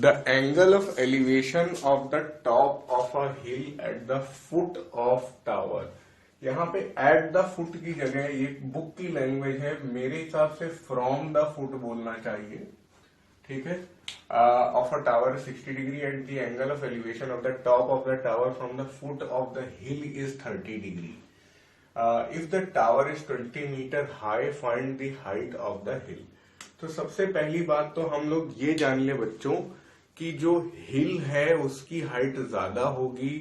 The angle of elevation of the top of a hill at the foot of tower. यहाँ पे at the foot की जगह ये book की language है, मेरे हिसाब से from the foot बोलना चाहिए, ठीक है। Of a tower 60 degree and the angle of elevation of the top of the tower from the foot of the hill is 30 degree. If the tower is 20 meter high, find the height of the hill. तो सबसे पहली बात तो हम लोग ये जान ले बच्चों कि जो हिल है उसकी हाइट ज्यादा होगी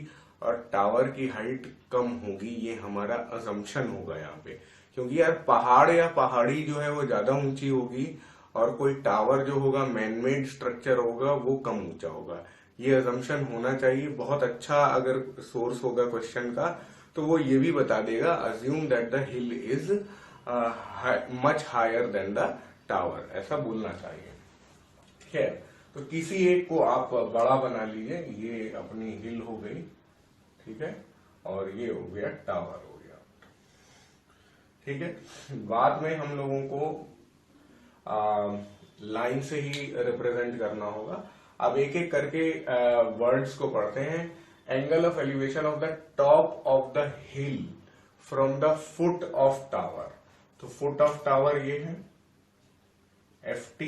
और टावर की हाइट कम होगी, ये हमारा असम्पशन होगा यहाँ पे। क्योंकि यार पहाड़ या पहाड़ी जो है वो ज्यादा ऊंची होगी और कोई टावर जो होगा मैनमेड स्ट्रक्चर होगा वो कम ऊंचा होगा, ये असम्पशन होना चाहिए। बहुत अच्छा अगर सोर्स होगा क्वेश्चन का तो वो ये भी बता देगा, assume that the hill is much higher than the tower, ऐसा बोलना चाहिए। खैर, तो किसी एक को आप बड़ा बना लीजिए, ये अपनी हिल हो गई, ठीक है, और ये हो गया टावर हो गया, ठीक है। बाद में हम लोगों को लाइन से ही रिप्रेजेंट करना होगा। अब एक एक करके वर्ड्स को पढ़ते हैं। Angle of elevation of the top of the hill from the foot of tower, तो फुट ऑफ टावर ये है FT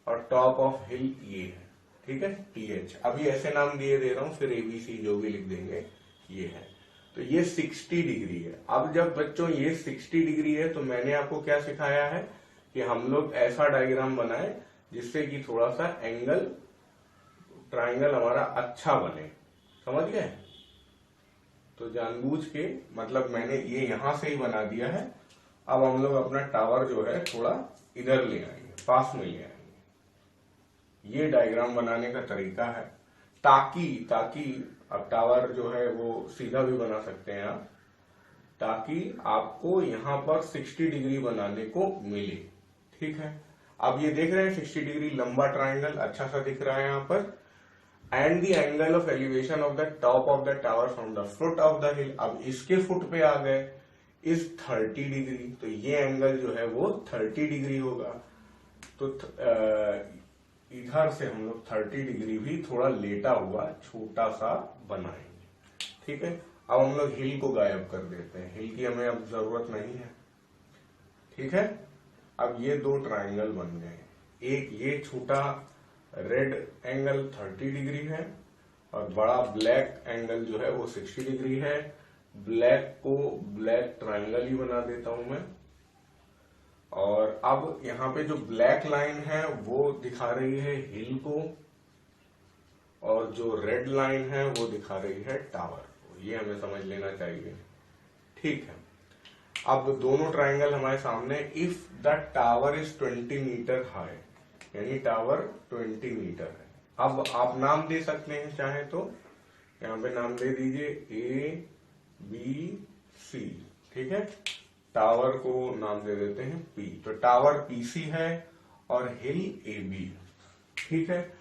और टॉप ऑफ हिल ये है, ठीक है, TH। अभी ऐसे नाम दिए दे रहा हूं, फिर ABC जो भी लिख देंगे ये है। तो ये 60 डिग्री है। अब जब बच्चों ये 60 डिग्री है तो मैंने आपको क्या सिखाया है कि हम लोग ऐसा डायग्राम बनाए जिससे कि थोड़ा सा एंगल ट्राइंगल हमारा अच्छा बने, समझ गए। तो जानबूझ के मतलब मैंने ये यहां से ही बना दिया है। अब हम लोग अपना टावर जो है थोड़ा इधर ले आएंगे, पास में ले आएंगे। ये डायग्राम बनाने का तरीका है ताकि अब टावर जो है वो सीधा भी बना सकते हैं आप, ताकि आपको यहां पर 60 डिग्री बनाने को मिले, ठीक है। अब ये देख रहे हैं 60 डिग्री लंबा ट्राइंगल अच्छा सा दिख रहा है यहाँ पर। And the angle of elevation of the top of the tower from the foot of the हिल, अब इसके फुट पे आ गए, इज 30 डिग्री, तो ये एंगल जो है वो 30 डिग्री होगा। तो इधर से हम लोग 30 डिग्री भी थोड़ा लेटा हुआ छोटा सा बनाएंगे, ठीक है। अब हम लोग हिल को गायब कर देते हैं, हिल की हमें अब जरूरत नहीं है, ठीक है। अब ये दो ट्राइंगल बन गए, एक ये छोटा रेड एंगल 30 डिग्री है और बड़ा ब्लैक एंगल जो है वो 60 डिग्री है। ब्लैक को ब्लैक ट्राइंगल ही बना देता हूं मैं। और अब यहाँ पे जो ब्लैक लाइन है वो दिखा रही है हिल को और जो रेड लाइन है वो दिखा रही है टावर को, ये हमें समझ लेना चाहिए, ठीक है। अब दोनों ट्राइंगल हमारे सामने। If the tower is 20 metre high, यानी टावर 20 मीटर है। अब आप नाम दे सकते हैं चाहे तो, यहाँ पे नाम दे दीजिए ABC, ठीक है। टावर को नाम दे देते हैं P, तो टावर PC है और हिल AB, ठीक है।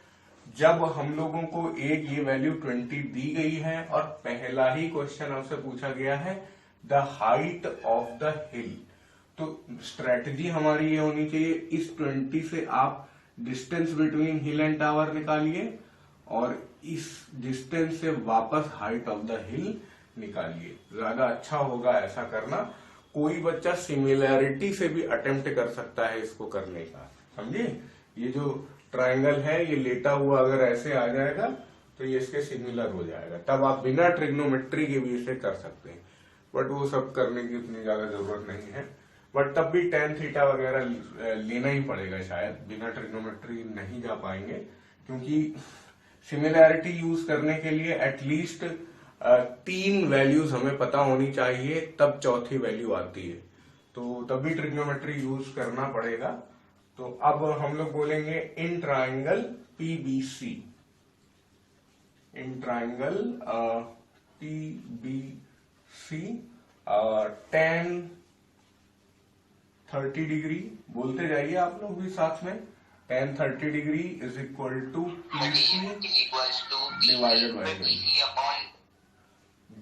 जब हम लोगों को एक ये वैल्यू 20 दी गई है और पहला ही क्वेश्चन आपसे पूछा गया है द हाइट ऑफ द हिल, तो स्ट्रेटजी हमारी ये होनी चाहिए, इस 20 से आप distance between hill and tower निकालिए और इस डिस्टेंस से वापस हाइट ऑफ द हिल निकालिए, ज्यादा अच्छा होगा ऐसा करना। कोई बच्चा सिमिलैरिटी से भी अटेम्प्ट कर सकता है इसको करने का, समझे। ये जो ट्राइंगल है ये लेटा हुआ अगर ऐसे आ जाएगा तो ये इसके सिमिलर हो जाएगा, तब आप बिना ट्रिग्नोमेट्री के भी इसे कर सकते हैं। बट वो सब करने की उतनी ज्यादा जरूरत नहीं है, बट तब भी tan थीटा वगैरह लेना ही पड़ेगा, शायद बिना ट्रिग्नोमेट्री नहीं जा पाएंगे, क्योंकि सिमिलैरिटी यूज करने के लिए एटलीस्ट 3 वैल्यूज हमें पता होनी चाहिए, तब चौथी वैल्यू आती है, तो तब भी ट्रिग्नोमेट्री यूज करना पड़ेगा। तो अब हम लोग बोलेंगे in triangle PBC, in triangle PBC tan 30 degree, बोलते जाइए आप लोग भी साथ में, tan 30 degree is equal to PC divided by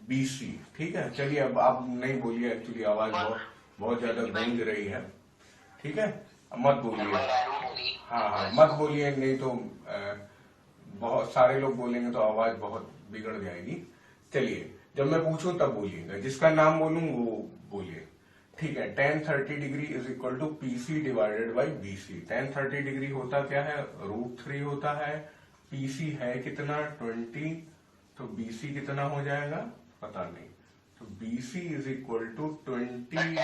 BC, ठीक है। चलिए अब आप नहीं बोलिए, एक्चुअली आवाज बहुत ज्यादा गूंज रही है, ठीक है, मत बोलिए, हाँ मत बोलिए, नहीं तो बहुत सारे लोग बोलेंगे तो आवाज बहुत बिगड़ जाएगी। चलिए जब मैं पूछूं तब बोलिएगा, जिसका नाम बोलूं वो बोलिए। ठीक है, tan 30 degree is equal to PC divided by BC. tan 30 degree होता क्या है, √3 होता है। पीसी है कितना 20, तो बीसी कितना हो जाएगा पता नहीं, तो बीसी इज इक्वल टू 20।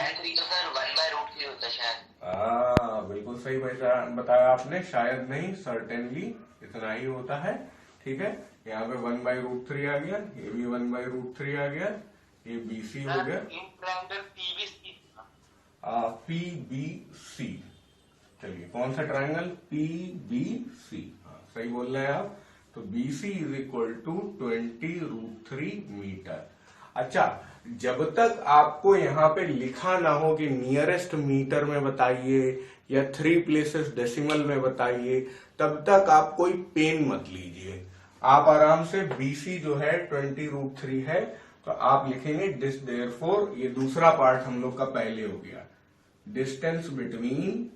बिल्कुल सही बताया आपने, शायद नहीं सर्टेनली इतना ही होता है। ठीक है, यहाँ पे 1/√3 आ गया, ये भी 1/√3 आ गया, ये बीसी हो गया पीबीसी। चलिए कौन सा ट्रायंगल, पीबीसी, सही बोल रहे हैं आप। तो BC is equal to 20√3 metre. अच्छा, जब तक आपको यहाँ पे लिखा ना हो कि नियरेस्ट मीटर में बताइए या 3 प्लेसेस डेसिमल में बताइए, तब तक आप कोई पेन मत लीजिए। आप आराम से बीसी जो है 20√3 है, तो आप लिखेंगे देयरफॉर, ये दूसरा पार्ट हम लोग का पहले हो गया, distance between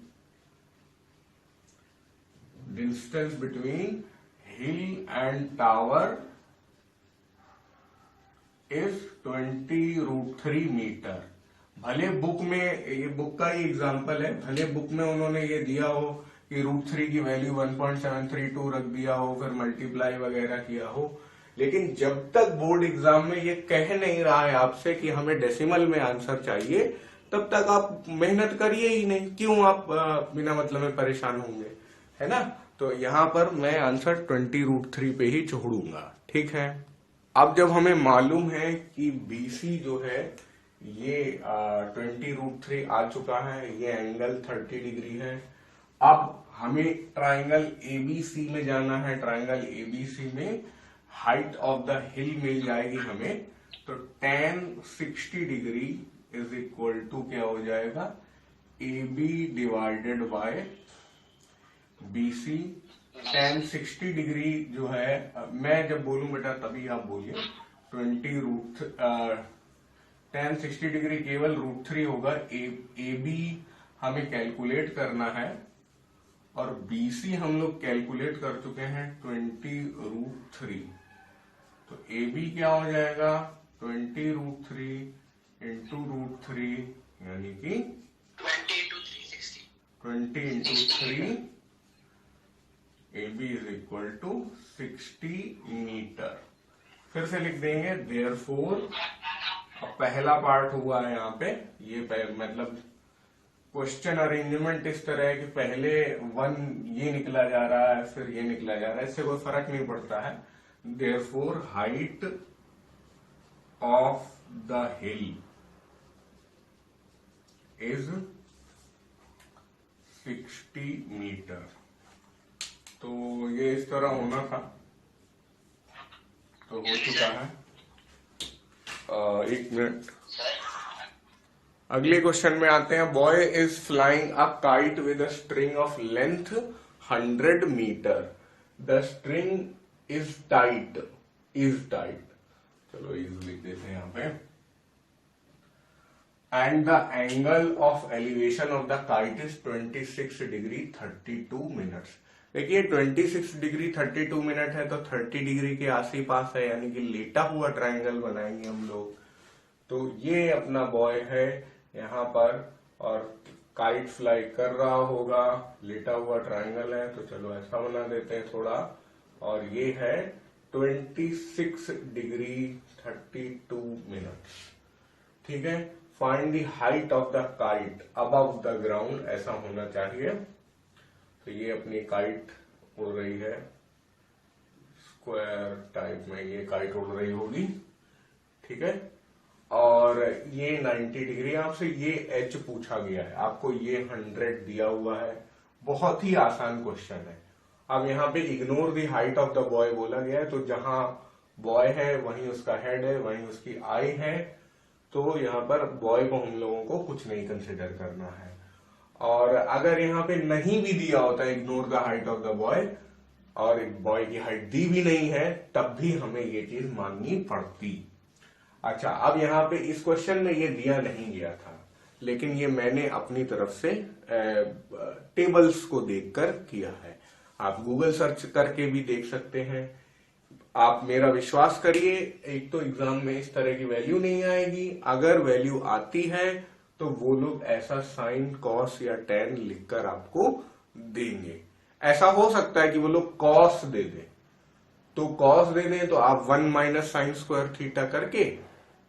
hill and tower is 20√3 metre. भले बुक में, ये बुक का ही एग्जांपल है, भले बुक में उन्होंने ये दिया हो कि √3 की वैल्यू 1.732 रख दिया हो, फिर मल्टीप्लाई वगैरह किया हो, लेकिन जब तक बोर्ड एग्जाम में ये कह नहीं रहा है आपसे कि हमें डेसिमल में आंसर चाहिए, तब तक आप मेहनत करिए ही नहीं। क्यों आप बिना मतलब में परेशान होंगे, है ना। तो यहाँ पर मैं आंसर 20√3 पे ही छोड़ूंगा। ठीक है, अब जब हमें मालूम है कि बीसी जो है ये 20√3 आ चुका है, ये एंगल 30 डिग्री है, अब हमें ट्राइंगल एबीसी में जाना है। ट्राइंगल एबीसी में हाइट ऑफ द हिल मिल जाएगी हमें, तो tan 60 degree is equal to क्या हो जाएगा, AB divided by BC। tan 60 degree जो है, मैं जब बोलूं बेटा तभी आप बोलिए, tan 60 डिग्री केवल √3 होगा। AB हमें कैलकुलेट करना है और BC हम लोग कैलकुलेट कर चुके हैं 20√3। तो AB क्या हो जाएगा, 20√3 इंटू √3, यानी कि 20 into 3, AB is equal to 60 metre. फिर से लिख देंगे देयरफॉर। अब पहला पार्ट हुआ है यहाँ पे, ये मतलब क्वेश्चन अरेंजमेंट इस तरह है कि पहले 1 ये निकला जा रहा है, फिर ये निकला जा रहा है, इससे कोई फर्क नहीं पड़ता है। Therefore height of the hill is 60 metre. तो ये इस तरह होना था, तो हो चुका है। एक मिनट, अगले क्वेश्चन में आते हैं। Boy is flying a kite with a string of length 100 metre. The string is tight. चलो इज लिख देते हैं यहाँ पे। And the angle of elevation of the kite is 26 degree 32 minutes. देखिए 26 डिग्री 32 मिनट है, तो 30 डिग्री के आस ही पास है, यानी कि लेटा हुआ ट्रायंगल बनाएंगे हम लोग। तो ये अपना बॉय है यहाँ पर और काइट फ्लाई कर रहा होगा, लेटा हुआ ट्रायंगल है, तो चलो ऐसा बना देते हैं थोड़ा। और ये है 26 डिग्री 32 मिनट्स। ठीक है, find the height of the kite above the ground, ऐसा होना चाहिए। तो ये अपनी काइट उड़ रही है, स्क्वायर टाइप में ये काइट उड़ रही होगी। ठीक है, और ये 90 डिग्री, आपसे ये एच पूछा गया है, आपको ये 100 दिया हुआ है। बहुत ही आसान क्वेश्चन है। अब यहाँ पे ignore the height of the boy बोला गया है, तो जहां बॉय है वहीं उसका हेड है, वहीं उसकी आई है, तो यहाँ पर बॉय को हम लोगों को कुछ नहीं कंसिडर करना है। और अगर यहाँ पे नहीं भी दिया होता ignore the height of the boy, और बॉय की हाइट दी भी नहीं है, तब भी हमें ये चीज माननी पड़ती। अच्छा, अब यहाँ पे इस क्वेश्चन में ये दिया नहीं गया था, लेकिन ये मैंने अपनी तरफ से टेबल्स को देखकर किया है। आप गूगल सर्च करके भी देख सकते हैं। आप मेरा विश्वास करिए, एक तो एग्जाम में इस तरह की वैल्यू नहीं आएगी, अगर वैल्यू आती है तो वो लोग ऐसा साइन कॉस या टेन लिखकर आपको देंगे। ऐसा हो सकता है कि वो लोग कॉस दे दें, तो कॉस दे दें तो आप 1 माइनस साइन स्क्वायर थीटा करके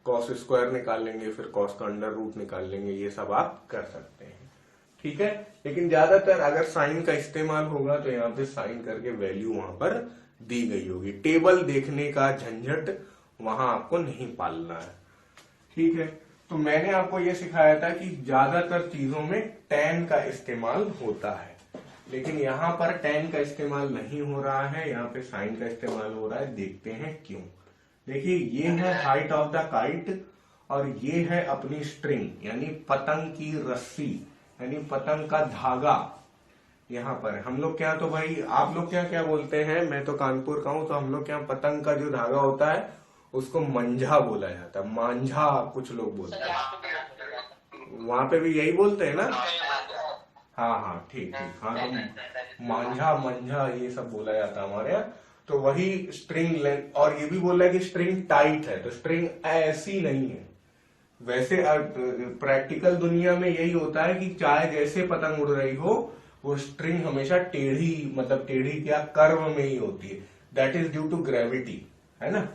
कॉस स्क्वायर निकाल लेंगे, फिर कॉस का अंडर रूट निकाल लेंगे, ये सब आप कर सकते हैं। ठीक है, लेकिन ज्यादातर अगर साइन का इस्तेमाल होगा तो यहाँ पे साइन करके वैल्यू वहां पर दी गई होगी। टेबल देखने का झंझट वहां आपको नहीं पालना है। ठीक है, तो मैंने आपको ये सिखाया था कि ज्यादातर चीजों में tan का इस्तेमाल होता है, लेकिन यहाँ पर tan का इस्तेमाल नहीं हो रहा है, यहाँ पे साइन का इस्तेमाल हो रहा है। देखते हैं क्यों। देखिए, ये है हाइट ऑफ द काइट और ये है अपनी स्ट्रिंग यानी पतंग की रस्सी यानी पतंग का धागा। यहाँ पर हम लोग क्या, तो भाई आप लोग क्या क्या बोलते हैं, मैं तो कानपुर का हूं, तो हम लोग क्या पतंग का जो धागा होता है उसको मंझा बोला जाता है, मांझा कुछ लोग बोलते हैं। वहां पे भी यही बोलते हैं ना? हाँ हाँ, ठीक ठीक, हाँ तो मांझा मंझा ये सब बोला जाता है हमारे यहाँ। तो वही स्ट्रिंग लेंथ, और ये भी बोला है कि स्ट्रिंग टाइट है, तो स्ट्रिंग ऐसी नहीं है। वैसे प्रैक्टिकल दुनिया में यही होता है कि चाहे जैसे पतंग उड़ रही हो, वो स्ट्रिंग हमेशा टेढ़ी, मतलब टेढ़ी क्या, कर्व में ही होती है। That is due to gravity, है ना।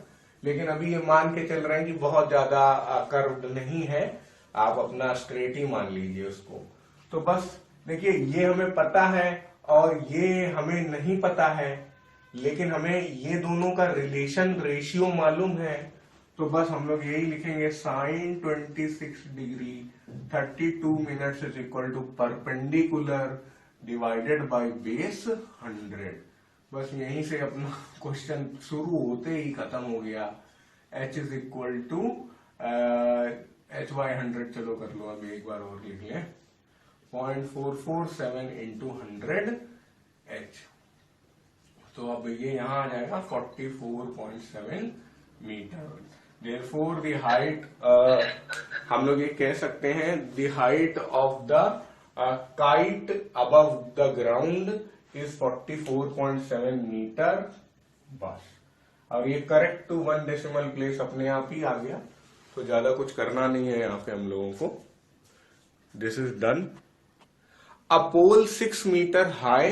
लेकिन अभी ये मान के चल रहे हैं कि बहुत ज्यादा कर्व नहीं है, आप अपना स्ट्रेट ही मान लीजिए उसको। तो बस देखिए, ये हमें पता है और ये हमें नहीं पता है, लेकिन हमें ये दोनों का रिलेशन रेशियो मालूम है। तो बस हम लोग यही लिखेंगे, sine 26 degree 32 minutes is equal to perpendicular divided by base 100। बस यहीं से अपना क्वेश्चन शुरू होते ही खत्म हो गया। h is equal to h/100, चलो कर लो, अभी एक बार और लिख लें, 0.447 इंटू 100 h। तो अब ये यहां आ जाएगा 44.7 मीटर। Therefore the height, हम लोग ये कह सकते हैं, the height of the kite above the ground is 44.7 metre. बस, अब ये करेक्ट टू 1 डेसिमल प्लेस अपने आप ही आ गया, तो ज्यादा कुछ करना नहीं है यहाँ पे हम लोगों को। This is done. A pole 6 meter high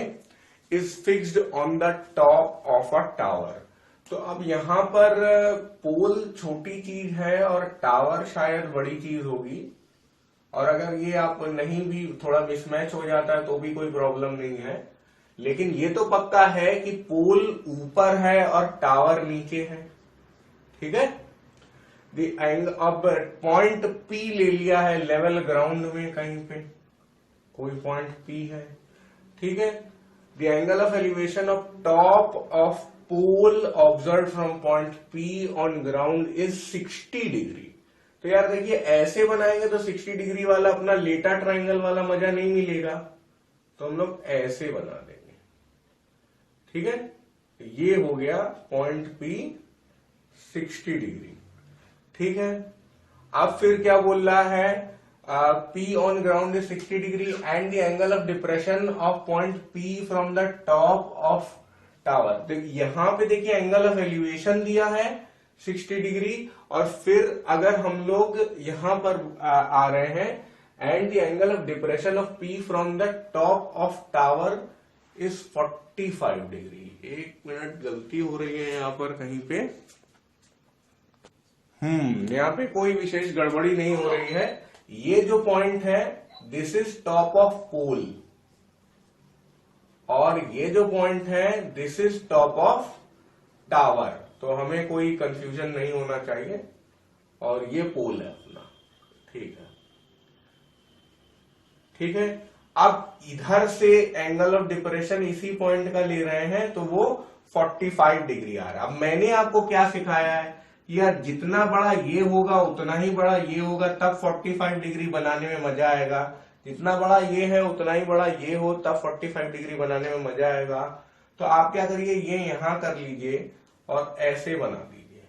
is fixed on the top of a tower। तो अब यहाँ पर पोल छोटी चीज है और टावर शायद बड़ी चीज होगी, और अगर ये आप नहीं भी थोड़ा मिसमैच हो जाता है तो भी कोई प्रॉब्लम नहीं है, लेकिन ये तो पक्का है कि पोल ऊपर है और टावर नीचे है। ठीक है, अब पॉइंट P ले लिया है लेवल ग्राउंड में, कहीं पे कोई पॉइंट P है। ठीक है, the angle of elevation of top of pole observe from point P on ground is 60 degree. तो यार देखिए, ऐसे बनाएंगे तो 60 डिग्री वाला अपना लेटा ट्राइंगल वाला मजा नहीं मिलेगा, तो हम लोग ऐसे बना देंगे। ठीक है, ये हो गया पॉइंट P 60 डिग्री। ठीक है, अब फिर क्या बोल रहा है, P on ground is 60 degree and the angle of depression of point P from the top of tower। तो यहां पे देखिए एंगल ऑफ एलिवेशन दिया है 60 डिग्री, और फिर अगर हम लोग यहां पर आ रहे हैं and the angle of depression of P from the top of tower is 45 degree. एक मिनट, गलती हो रही है यहाँ पर कहीं पे। यहाँ पे कोई विशेष गड़बड़ी नहीं हो रही है। ये जो पॉइंट है दिस इज टॉप ऑफ पोल, और ये जो पॉइंट है this is top of tower, तो हमें कोई कंफ्यूजन नहीं होना चाहिए। और ये पोल है अपना। ठीक है, ठीक है। अब इधर से एंगल ऑफ डिप्रेशन इसी पॉइंट का ले रहे हैं, तो वो 45 डिग्री आ रहा है। अब मैंने आपको क्या सिखाया है, यार जितना बड़ा ये होगा उतना ही बड़ा ये होगा, तब 45 डिग्री बनाने में मजा आएगा। जितना बड़ा ये है उतना ही बड़ा ये हो, तब 45 डिग्री बनाने में मजा आएगा। तो आप क्या करिए, ये यहां कर लीजिए और ऐसे बना दीजिए,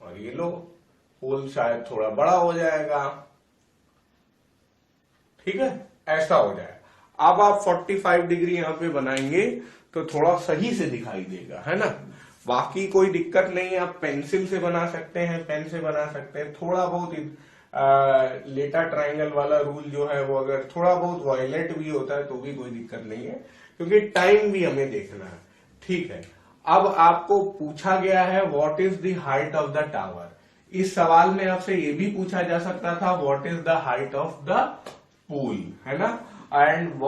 और ये लो पोल शायद थोड़ा बड़ा हो जाएगा। ठीक है, ऐसा हो जाएगा। अब आप 45 डिग्री यहां पे बनाएंगे तो थोड़ा सही से दिखाई देगा, है ना। बाकी कोई दिक्कत नहीं है, आप पेंसिल से बना सकते हैं, पेन से बना सकते हैं। थोड़ा बहुत लेटा ट्रायंगल वाला रूल जो है वो अगर थोड़ा बहुत वायलेट भी होता है तो भी कोई दिक्कत नहीं है, क्योंकि टाइम भी हमें देखना है। ठीक है, अब आपको पूछा गया है what is the height of the tower. इस सवाल में आपसे ये भी पूछा जा सकता था what is the height of the pole, है ना। एंड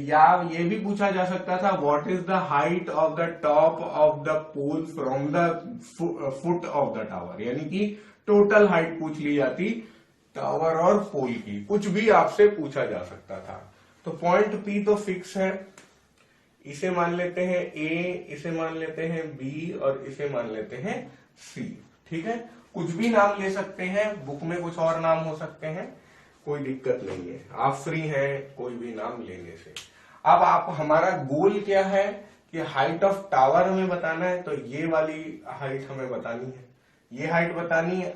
या ये भी पूछा जा सकता था what is the height of the top of the pole from the foot of the tower, यानी कि टोटल हाइट पूछ ली जाती टावर और पोल की, कुछ भी आपसे पूछा जा सकता था। तो पॉइंट पी तो फिक्स है, इसे मान लेते हैं ए, इसे मान लेते हैं बी और इसे मान लेते हैं सी। ठीक है, कुछ भी नाम ले सकते हैं, बुक में कुछ और नाम हो सकते हैं, कोई दिक्कत नहीं है, आप फ्री हैं कोई भी नाम लेने से। अब आप हमारा गोल क्या है कि हाइट ऑफ टावर हमें बताना है, तो ये वाली हाइट हमें बतानी है, ये हाइट बतानी है।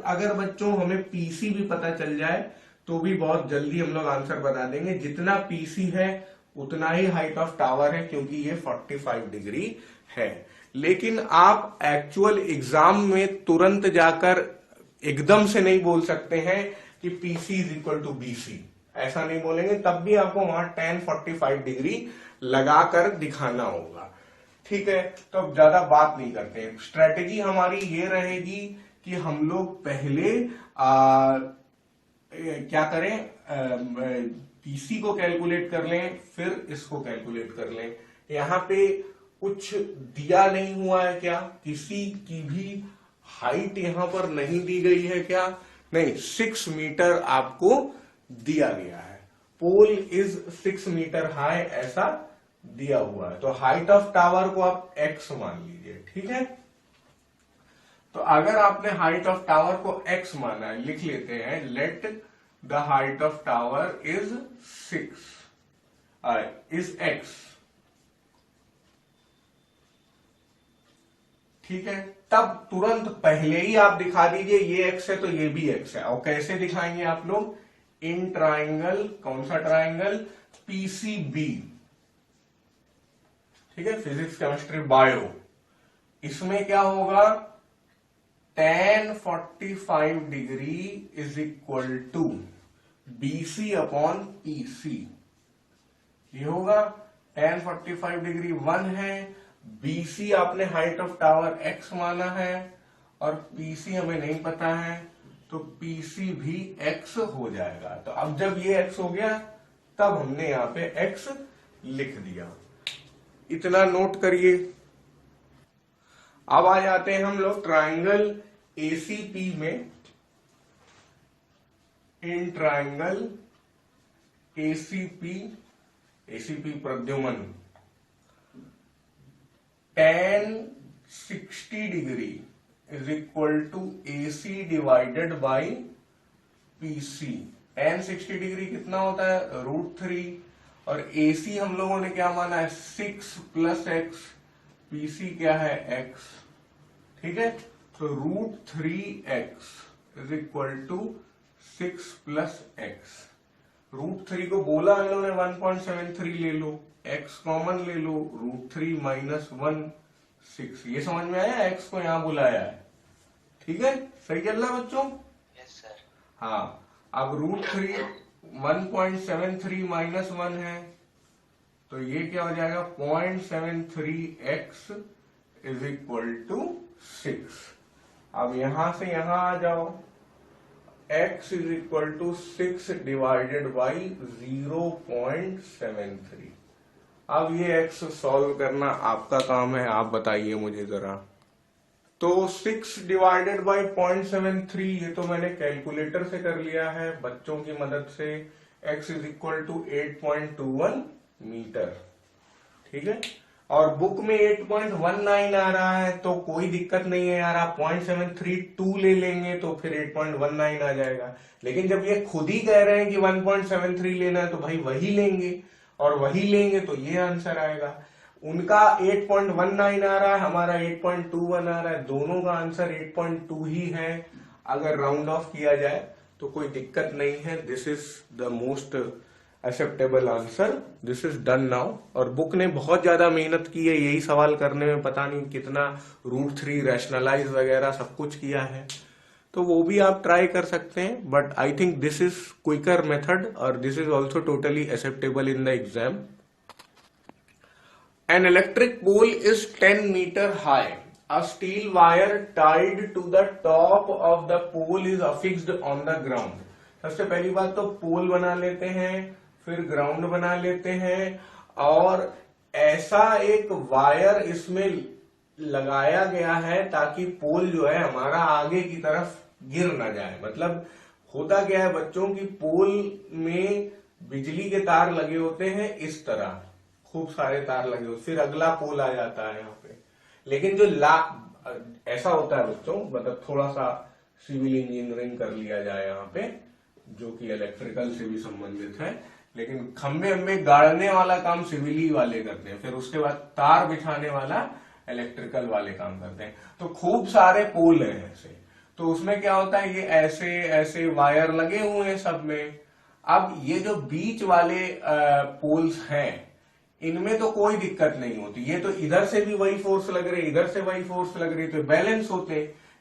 अगर बच्चों हमें पीसी भी पता चल जाए तो भी बहुत जल्दी हम लोग आंसर बता देंगे। जितना पीसी है उतना ही हाइट ऑफ टावर है, क्योंकि ये 45 डिग्री है। लेकिन आप एक्चुअल एग्जाम में तुरंत जाकर एकदम से नहीं बोल सकते हैं कि PC is equal to BC, ऐसा नहीं बोलेंगे, तब भी आपको वहां tan 45 डिग्री लगाकर दिखाना होगा। ठीक है, तो अब ज्यादा बात नहीं करते हैं। स्ट्रेटेजी हमारी ये रहेगी कि हम लोग पहले क्या करें, पीसी को कैलकुलेट कर लें, फिर इसको कैलकुलेट कर लें। यहाँ पे कुछ दिया नहीं हुआ है क्या, किसी की भी हाइट यहां पर नहीं दी गई है क्या, नहीं, 6 मीटर आपको दिया गया है। पोल इज 6 मीटर हाई ऐसा दिया हुआ है, तो हाइट ऑफ टावर को आप x मान लीजिए। ठीक है, तो अगर आपने हाइट ऑफ टावर को x माना है, लिख लेते हैं late the height of tower is 6 is x। ठीक है, तब तुरंत पहले ही आप दिखा दीजिए ये x है तो ये भी x है। और कैसे दिखाएंगे आप लोग, इन ट्राइंगल, कौन सा ट्राइंगल, पीसीबी। ठीक है, फिजिक्स केमिस्ट्री बायो, इसमें क्या होगा, tan 45 degree is equal to BC upon PC. ये होगा tan 45 डिग्री 1 है, बीसी आपने हाइट ऑफ टावर x माना है और पीसी हमें नहीं पता है, तो पीसी भी x हो जाएगा। तो अब जब ये x हो गया तब हमने यहां पे x लिख दिया, इतना नोट करिए। अब आ जाते हैं हम लोग ट्राइंगल एसीपी में। In triangle ACP, ACP Pradyuman, tan 60 degree is equal to AC divided by PC। tan 60 degree कितना होता है, √3, और AC हम लोगों ने क्या माना है, 6 प्लस x, PC क्या है, x। ठीक है, तो √3x is equal to 6 plus x। √3 को बोला हम लोगों ने 1.73 ले लो, x कॉमन ले लो, √3 माइनस 1 6। ये समझ में आया, x को यहां बुलाया है। ठीक है, सही चल रहा है बच्चों? Yes sir. हाँ, अब √3 1.73 माइनस 1 है, तो ये क्या हो जाएगा, 0.73x इज इक्वल टू 6। अब यहां से यहां आ जाओ, x is equal to 6 divided by 0.73। अब ये x सॉल्व करना आपका काम है, आप बताइए मुझे जरा। तो 6 डिवाइडेड बाई 0.73, ये तो मैंने कैलकुलेटर से कर लिया है बच्चों की मदद से। x is equal to 8.21 metre. ठीक है, और बुक में 8.19 आ रहा है, तो कोई दिक्कत नहीं है यार, आप 0.732 ले लेंगे तो फिर 8.19 आ जाएगा। लेकिन जब ये खुद ही कह रहे हैं कि 1.73 लेना है, तो भाई वही लेंगे, और वही लेंगे तो ये आंसर आएगा। उनका 8.19 आ रहा है, हमारा 8.21 आ रहा है, दोनों का आंसर 8.2 ही है। अगर राउंड ऑफ किया जाए तो कोई दिक्कत नहीं है। This is the most acceptable answer, this is done now. और बुक ने बहुत ज्यादा मेहनत की है यही सवाल करने में, पता नहीं कितना √3 रैशनलाइज वगैरह सब कुछ किया है, तो वो भी आप ट्राई कर सकते हैं। But I think this is quicker method और this is also totally acceptable in the exam. An electric pole is 10 meter high. A steel wire tied to the top of the pole is affixed on the ground. सबसे पहली बात तो पोल बना लेते हैं, फिर ground बना लेते हैं, और ऐसा एक वायर इसमें लगाया गया है ताकि पोल जो है हमारा आगे की तरफ गिर ना जाए। मतलब होता क्या है बच्चों की, पोल में बिजली के तार लगे होते हैं इस तरह, खूब सारे तार लगे होते, फिर अगला पोल आ जाता है यहाँ पे। लेकिन जो ऐसा होता है बच्चों, मतलब थोड़ा सा सिविल इंजीनियरिंग कर लिया जाए यहाँ पे, जो कि इलेक्ट्रिकल से भी संबंधित है, लेकिन खंबे में गाड़ने वाला काम सिविली वाले करते हैं, फिर उसके बाद तार बिछाने वाला इलेक्ट्रिकल वाले काम करते हैं। तो खूब सारे पोल हैं ऐसे, तो उसमें क्या होता है, ये ऐसे ऐसे वायर लगे हुए हैं सब में। अब ये जो बीच वाले पोल्स हैं इनमें तो कोई दिक्कत नहीं होती, ये तो इधर से भी वही फोर्स लग रही, इधर से वही फोर्स लग रही, तो बैलेंस होते।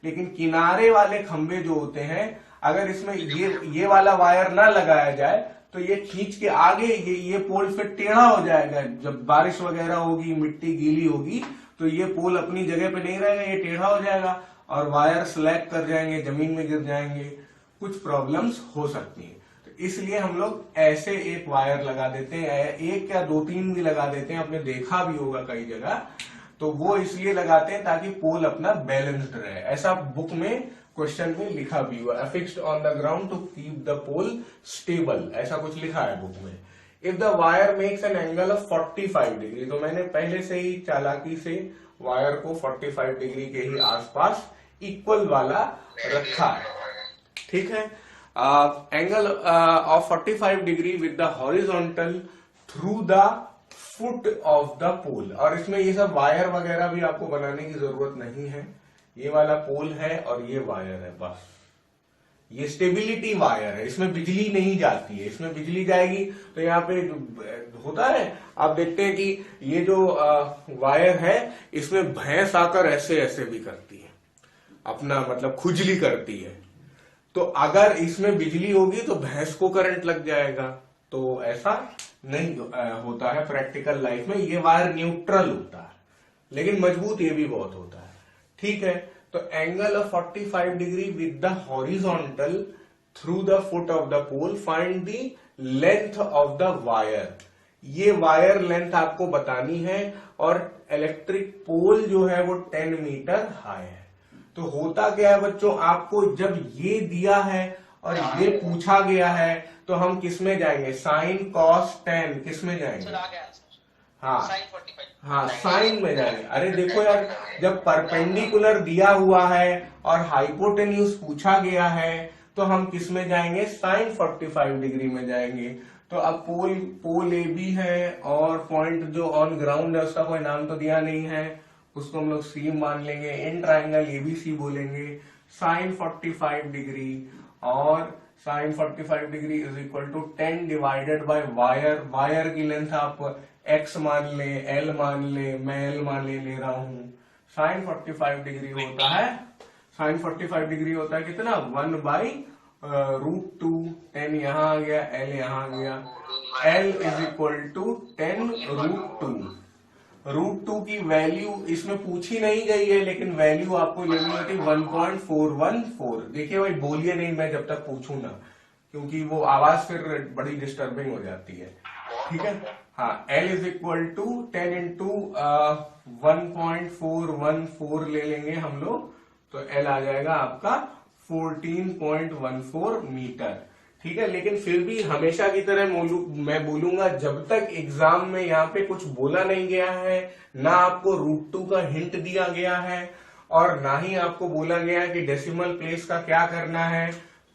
लेकिन किनारे वाले खंबे जो होते हैं, अगर इसमें ये वाला वायर ना लगाया जाए तो ये खींच के आगे ये पोल फिर टेढ़ा हो जाएगा। जब बारिश वगैरह होगी, मिट्टी गीली होगी, तो ये पोल अपनी जगह पे नहीं रहेगा, ये टेढ़ा हो जाएगा और वायर स्लैग कर जाएंगे, जमीन में गिर जाएंगे, कुछ प्रॉब्लम्स हो सकती हैं। इसलिए हम लोग ऐसे एक वायर लगा देते हैं, एक या 2-3 भी लगा देते हैं, आपने देखा भी होगा कई जगह। तो वो इसलिए लगाते हैं ताकि पोल अपना बैलेंस्ड रहे। ऐसा बुक में क्वेश्चन में लिखा भी हुआ, affixed on the ground to keep the pole stable, ऐसा कुछ लिखा है बुक में। If the wire makes an angle of 45 degree, तो मैंने पहले से ही चालाकी से वायर को 45 डिग्री के ही आसपास इक्वल वाला रखा है, ठीक है। Angle of 45 degree with the horizontal through the foot of the pole. और इसमें ये सब वायर वगैरह भी आपको बनाने की जरूरत नहीं है, ये वाला पोल है और ये वायर है, बस ये स्टेबिलिटी वायर है, इसमें बिजली नहीं जाती है। इसमें बिजली जाएगी तो यहाँ पे होता है, आप देखते हैं कि ये जो वायर है इसमें भैंस आकर ऐसे ऐसे भी करती है, अपना मतलब खुजली करती है। तो अगर इसमें बिजली होगी तो भैंस को करंट लग जाएगा, तो ऐसा नहीं होता है प्रैक्टिकल लाइफ में। ये वायर न्यूट्रल होता है, लेकिन मजबूत ये भी बहुत होता है, ठीक है। तो angle of 45 degree with the horizontal through the foot of the pole, find the length of the wire. ये वायर लेंथ आपको बतानी है, और इलेक्ट्रिक पोल जो है वो 10 मीटर हाई है। तो होता क्या है बच्चों, आपको जब ये दिया है और ये पूछा गया है, तो हम किस में जाएंगे, साइन कॉस टेन, किस में जाएंगे, हाँ साइन में जाएंगे। अरे देखो यार, जब परपेंडिकुलर दिया हुआ है और हाइपोटेन्यूज पूछा गया है, तो हम किस में जाएंगे, साइन 45 डिग्री में जाएंगे। तो अब पोल ए बी है, और पॉइंट जो ऑन ग्राउंड है उसका कोई नाम तो दिया नहीं है, उसको हम लोग सी मान लेंगे। इन ट्राइंगल एबीसी बोलेंगे, साइन 45 डिग्री, और sine 45 degree is equal to 10 divided by wire. Wire की लेंथ आप x मान ले, l मान ले, मैं l मान ले रहा हूं। साइन 45 डिग्री होता है, साइन 45 डिग्री होता है कितना, 1/√2। 10 यहां आ गया, l यहां आ गया, l इज इक्वल टू 10√2। √2 की वैल्यू इसमें पूछी नहीं गई है, लेकिन वैल्यू आपको लेनी होती 1.414। देखिए भाई बोलिए नहीं मैं जब तक पूछूं ना, क्योंकि वो आवाज फिर बड़ी डिस्टर्बिंग हो जाती है, ठीक है। हाँ, L is equal to 10 into 1.414 ले लेंगे हम लोग, तो L आ जाएगा आपका 14.14 मीटर, ठीक है। लेकिन फिर भी हमेशा की तरह मैं बोलूंगा, जब तक एग्जाम में यहाँ पे कुछ बोला नहीं गया है, ना आपको √2 का हिंट दिया गया है, और ना ही आपको बोला गया है कि डेसिमल प्लेस का क्या करना है,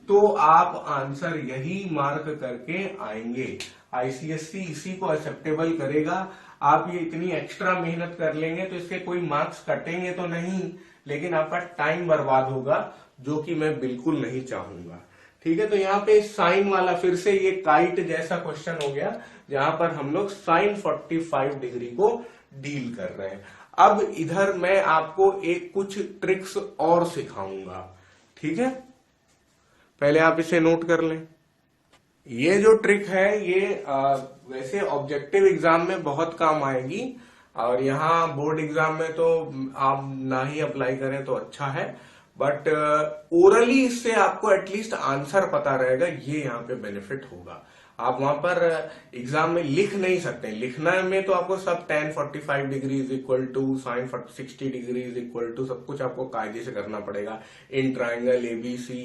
तो आप आंसर यही मार्क करके आएंगे। आईसीएससी इसी को एक्सेप्टेबल करेगा। आप ये इतनी एक्स्ट्रा मेहनत कर लेंगे तो इसके कोई मार्क्स कटेंगे तो नहीं, लेकिन आपका टाइम बर्बाद होगा, जो कि मैं बिल्कुल नहीं चाहूंगा, ठीक है, तो यहाँ पे साइन वाला फिर से ये काइट जैसा क्वेश्चन हो गया, जहां पर हम लोग साइन 45 डिग्री को डील कर रहे हैं। अब इधर मैं आपको एक कुछ ट्रिक्स और सिखाऊंगा, ठीक है, पहले आप इसे नोट कर लें। ये जो ट्रिक है ये वैसे ऑब्जेक्टिव एग्जाम में बहुत काम आएगी, और यहाँ बोर्ड एग्जाम में तो आप ना ही अप्लाई करें तो अच्छा है, बट ओरली इससे आपको एटलीस्ट आंसर पता रहेगा, ये यहाँ पे बेनिफिट होगा। आप वहां पर एग्जाम में लिख नहीं सकते, लिखना में तो आपको सब tan 45 degree is equal to sin 60 degree is equal to सब कुछ आपको कायदे से करना पड़ेगा। In triangle ABC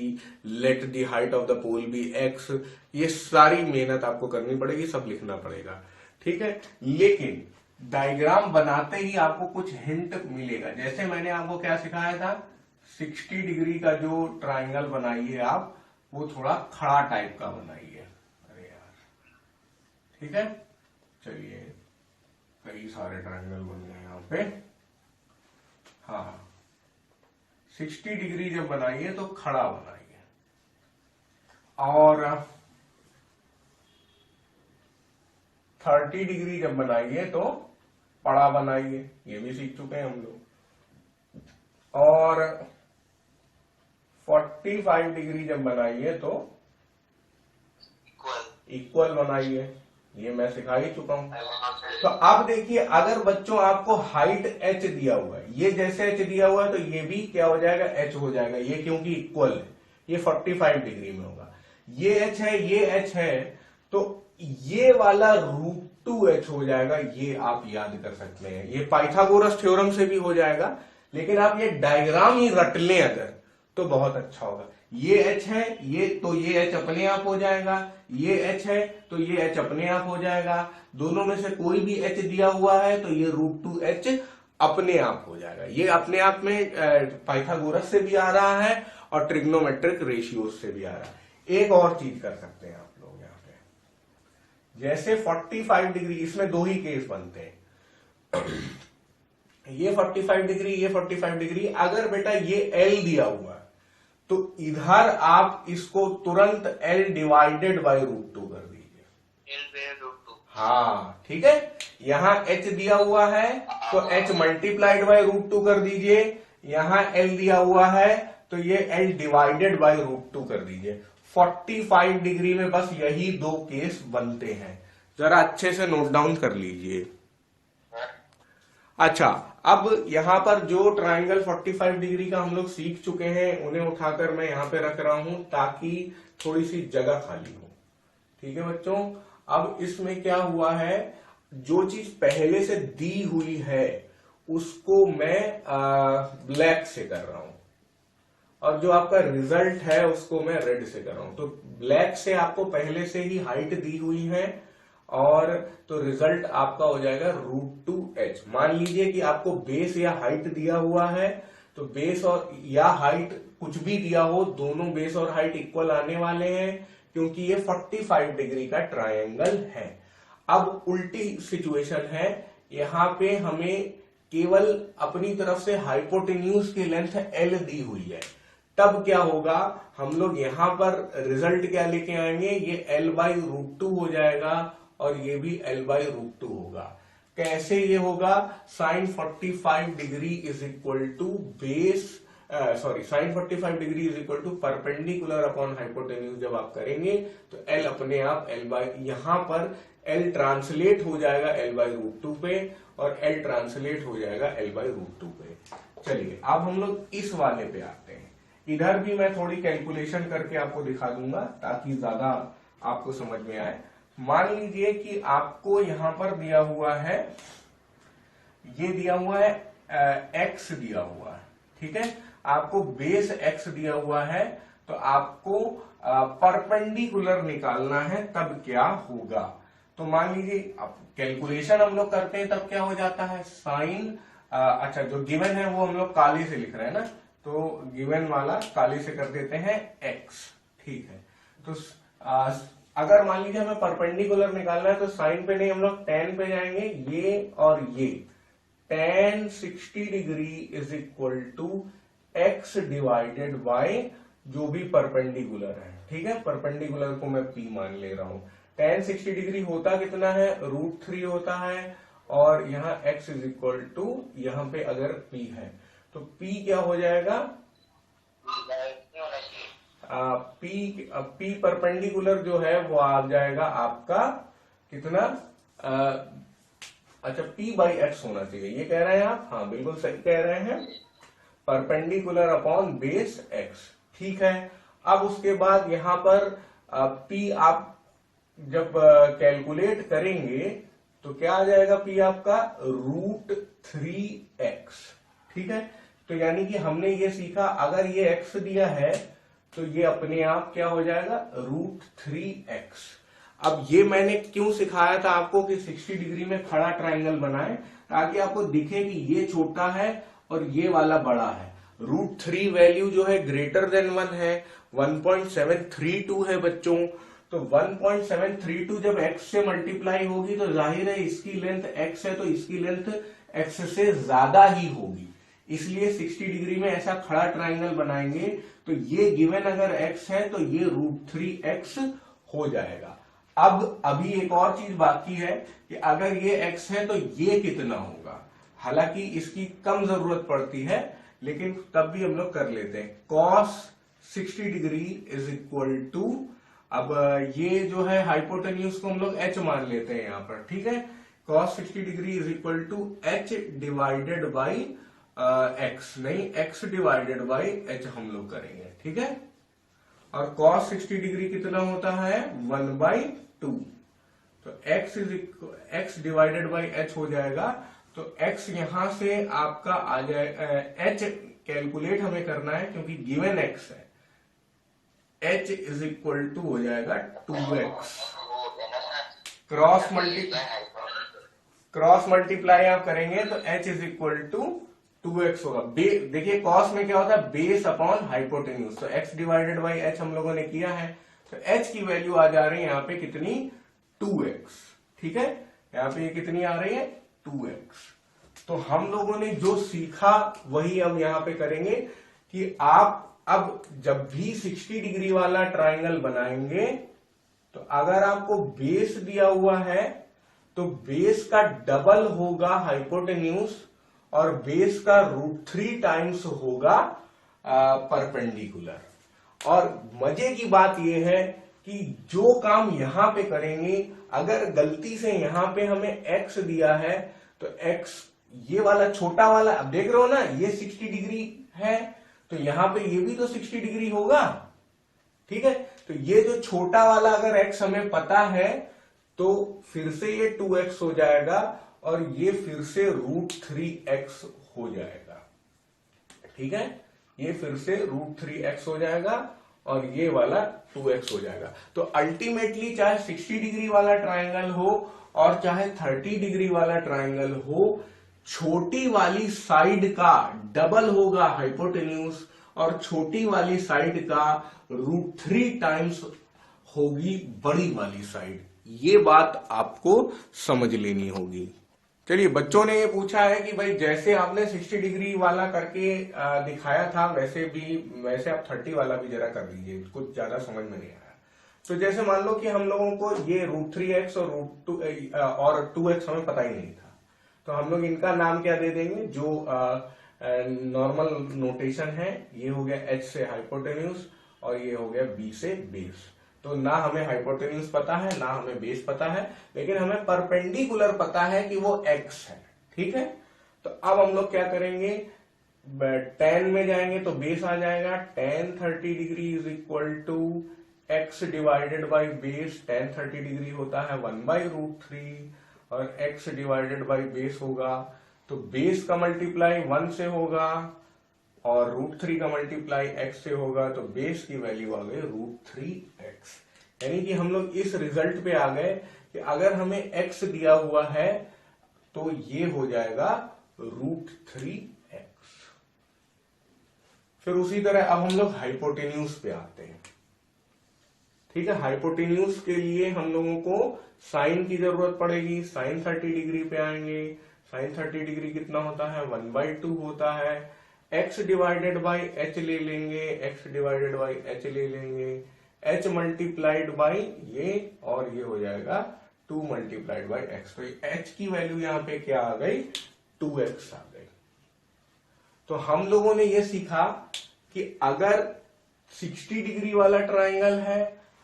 let the height of the pole be x, ये सारी मेहनत आपको करनी पड़ेगी, सब लिखना पड़ेगा, ठीक है। लेकिन डायग्राम बनाते ही आपको कुछ हिंट मिलेगा। जैसे मैंने आपको क्या सिखाया था, 60 डिग्री का जो ट्राइंगल बनाइए आप, वो थोड़ा खड़ा टाइप का बनाइए। अरे यार, ठीक है, चलिए, कई सारे ट्राइंगल बन गए यहाँ पे। हाँ, 60 डिग्री जब बनाइए तो खड़ा बनाइए, और 30 डिग्री जब बनाइए तो पड़ा बनाइए, ये भी सीख चुके हैं हम लोग। और 45 डिग्री जब बनाइए तो इक्वल बनाइए, ये मैं सिखा ही चुका हूं। तो अब देखिए, अगर बच्चों आपको हाइट h दिया हुआ है, ये जैसे h दिया हुआ है तो ये भी क्या हो जाएगा, h हो जाएगा, ये क्योंकि इक्वल है, ये 45 डिग्री में होगा। ये h है, ये h है, तो ये वाला √2h हो जाएगा, ये आप याद कर सकते हैं। ये पाइथागोरस थ्योरम से भी हो जाएगा, लेकिन आप ये डायग्राम ही रट लें अगर, तो बहुत अच्छा होगा। ये h है, ये तो ये h अपने आप हो जाएगा, ये h है तो ये h अपने आप हो जाएगा, दोनों में से कोई भी h दिया हुआ है तो ये √2h अपने आप हो जाएगा। ये अपने आप में पाइथागोरस से भी आ रहा है और ट्रिग्नोमेट्रिक रेशियोज से भी आ रहा है। एक और चीज कर सकते हैं आप लोग यहाँ पे, जैसे 45 डिग्री, इसमें दो ही केस बनते हैं, ये 45 डिग्री, ये 45 डिग्री। अगर बेटा ये L दिया हुआ है तो इधर आप इसको तुरंत L डिवाइडेड बाई √2 कर दीजिए, L बाय √2। हाँ, ठीक है। यहां h दिया हुआ है तो h मल्टीप्लाइड बाई √2 कर दीजिए, यहां L दिया हुआ है तो ये L डिवाइडेड बाई √2 कर दीजिए। 45 डिग्री में बस यही दो केस बनते हैं, जरा अच्छे से नोट डाउन कर लीजिए। अच्छा, अब यहां पर जो ट्राइंगल 45 डिग्री का हम लोग सीख चुके हैं, उन्हें उठाकर मैं यहां पे रख रहा हूं ताकि थोड़ी सी जगह खाली हो, ठीक है बच्चों। अब इसमें क्या हुआ है, जो चीज पहले से दी हुई है उसको मैं ब्लैक से कर रहा हूं, और जो आपका रिजल्ट है उसको मैं रेड से कर रहा हूं। तो ब्लैक से आपको पहले से ही हाइट दी हुई है, और तो रिजल्ट आपका हो जाएगा √2h। मान लीजिए कि आपको बेस या हाइट दिया हुआ है, तो बेस और या हाइट कुछ भी दिया हो, दोनों बेस और हाइट इक्वल आने वाले हैं, क्योंकि ये 45 डिग्री का ट्रायंगल है। अब उल्टी सिचुएशन है, यहां पे हमें केवल अपनी तरफ से हाइपोटेन्यूज की लेंथ L दी हुई है, तब क्या होगा, हम लोग यहां पर रिजल्ट क्या लेके आएंगे, ये L बाई √2 हो जाएगा, और ये भी L बाई √2 होगा। कैसे ये होगा, sine 45 degree is equal to base, sorry, sine 45 degree is equal to perpendicular upon hypotenuse जब आप करेंगे तो L अपने आप L बाई, यहां पर L ट्रांसलेट हो जाएगा L बाई √2 पे, और L ट्रांसलेट हो जाएगा L बाई √2 पे। चलिए, अब हम लोग इस वाले पे आते हैं। इधर भी मैं थोड़ी कैलकुलेशन करके आपको दिखा दूंगा ताकि ज्यादा आपको समझ में आए। मान लीजिए कि आपको यहां पर दिया हुआ है, ये दिया हुआ है x दिया हुआ है, ठीक है, आपको बेस x दिया हुआ है, तो आपको परपेंडिकुलर निकालना है, तब क्या होगा। तो मान लीजिए अब कैलकुलेशन हम लोग करते हैं, तब क्या हो जाता है, साइन, अच्छा जो गिवन है वो हम लोग काले से लिख रहे हैं ना, तो गिवन वाला काले से कर देते हैं x, ठीक है। तो अगर मान लीजिए हमें परपेंडिकुलर निकालना है, तो साइन पे नहीं, हम लोग tan पे जाएंगे, ये और ये, tan 60 degree is equal to x divided by जो भी परपेंडिकुलर है, ठीक है, परपेंडिकुलर को मैं P मान ले रहा हूं। tan 60 डिग्री होता कितना है, √3 होता है, और यहाँ x इज इक्वल टू, यहाँ पे अगर P है तो P क्या हो जाएगा, P परपेंडिकुलर जो है वो आ जाएगा आपका कितना, अच्छा P/x होना चाहिए, ये कह रहे हैं आप, हाँ बिल्कुल सही कह रहे हैं, परपेंडिकुलर अपॉन बेस x, ठीक है। अब उसके बाद यहाँ पर P आप जब कैलकुलेट करेंगे तो क्या आ जाएगा P आपका, √3x, ठीक है। तो यानी कि हमने ये सीखा, अगर ये x दिया है तो ये अपने आप क्या हो जाएगा, √3x। अब ये मैंने क्यों सिखाया था आपको कि 60 डिग्री में खड़ा ट्राइंगल बनाएं, ताकि आपको दिखे कि ये छोटा है और ये वाला बड़ा है। √3 वैल्यू जो है ग्रेटर देन 1 है, 1.732 है बच्चों, तो 1.732 जब x से मल्टीप्लाई होगी तो जाहिर है इसकी लेंथ x है तो इसकी लेंथ x से ज्यादा ही होगी, इसलिए 60 डिग्री में ऐसा खड़ा ट्राइंगल बनाएंगे तो ये गिवन अगर x है तो ये √3x हो जाएगा। अब अभी एक और चीज बाकी है कि अगर ये x है तो ये कितना होगा, हालांकि इसकी कम जरूरत पड़ती है लेकिन तब भी हम लोग कर लेते हैं। cos 60 degree is equal to, अब ये जो है हाइपोटेन्यूज को हम लोग h मान लेते हैं यहाँ पर, ठीक है। cos 60 degree is equal to h divided by x, नहीं x डिवाइडेड बाई h हम लोग करेंगे, ठीक है। और cos 60 डिग्री कितना होता है, 1/2, तो x डिवाइडेड बाई h हो जाएगा। तो x यहां से आपका आ जाएगा, h कैलकुलेट हमें करना है क्योंकि गिवन x है, h इज इक्वल टू हो जाएगा 2x, क्रॉस मल्टीप्लाई आप करेंगे तो h is equal to 2x होगा। देखिए cos में क्या होता है, बेस अपॉन हाइपोटेन्यूज, तो x डिवाइडेड बाई h हम लोगों ने किया है, तो h की वैल्यू आ जा रही है यहाँ पे कितनी, 2x, ठीक है। यहाँ पे ये कितनी आ रही है, 2x। तो हम लोगों ने जो सीखा वही हम यहाँ पे करेंगे कि आप अब जब भी 60 डिग्री वाला ट्राइंगल बनाएंगे तो अगर आपको बेस दिया हुआ है तो बेस का डबल होगा हाइपोटेन्यूज और बेस का √3 टाइम्स होगा परपेंडिकुलर। और मजे की बात यह है कि जो काम यहां पे करेंगे, अगर गलती से यहां पे हमें x दिया है तो x ये वाला छोटा वाला, अब देख रहे हो ना ये 60 डिग्री है तो यहां पे ये भी तो 60 डिग्री होगा, ठीक है। तो ये जो छोटा वाला अगर x हमें पता है तो फिर से ये 2x हो जाएगा और ये फिर से √3x हो जाएगा, ठीक है। ये फिर से √3x हो जाएगा और ये वाला 2x हो जाएगा। तो अल्टीमेटली चाहे 60 डिग्री वाला ट्राइंगल हो और चाहे 30 डिग्री वाला ट्राइंगल हो, छोटी वाली साइड का डबल होगा हाइपोटेन्यूज और छोटी वाली साइड का √3 टाइम्स होगी बड़ी वाली साइड। ये बात आपको समझ लेनी होगी। चलिए, बच्चों ने ये पूछा है कि भाई जैसे आपने 60 डिग्री वाला करके दिखाया था वैसे आप 30 वाला भी जरा कर लीजिए, कुछ ज्यादा समझ में नहीं आया। तो जैसे मान लो कि हम लोगों को ये √3x और 2x हमें पता ही नहीं था, तो हम लोग इनका नाम क्या दे देंगे, जो नॉर्मल नोटेशन है, ये हो गया h से हाइपोटेन्यूज और ये हो गया b से बेस। तो ना हमें हाइपोटेन्यूज पता है ना हमें बेस पता है, लेकिन हमें परपेंडिकुलर पता है कि वो x है, ठीक है। तो अब हम लोग क्या करेंगे, tan में जाएंगे तो बेस आ जाएगा, tan 30 degree is equal to x divided by base, tan 30 degree होता है 1/√3 और x डिवाइडेड बाई बेस होगा, तो बेस का मल्टीप्लाई 1 से होगा और √3 का मल्टीप्लाई x से होगा, तो बेस की वैल्यू आ गई √3x। यानी कि हम लोग इस रिजल्ट पे आ गए कि अगर हमें x दिया हुआ है तो ये हो जाएगा √3x। फिर उसी तरह अब हम लोग हाइपोटेन्यूज पे आते हैं, ठीक है। हाइपोटेन्यूज के लिए हम लोगों को साइन की जरूरत पड़ेगी, साइन 30 डिग्री पे आएंगे। साइन 30 डिग्री कितना होता है, 1/2 होता है। x डिवाइडेड बाई h ले लेंगे, x डिवाइडेड बाई h ले लेंगे, h मल्टीप्लाइड बाई ये, और ये हो जाएगा 2 मल्टीप्लाइड बाई x। तो h की वैल्यू यहाँ पे क्या आ गई, 2x आ गई। तो हम लोगों ने ये सीखा कि अगर 60 डिग्री वाला ट्राइंगल है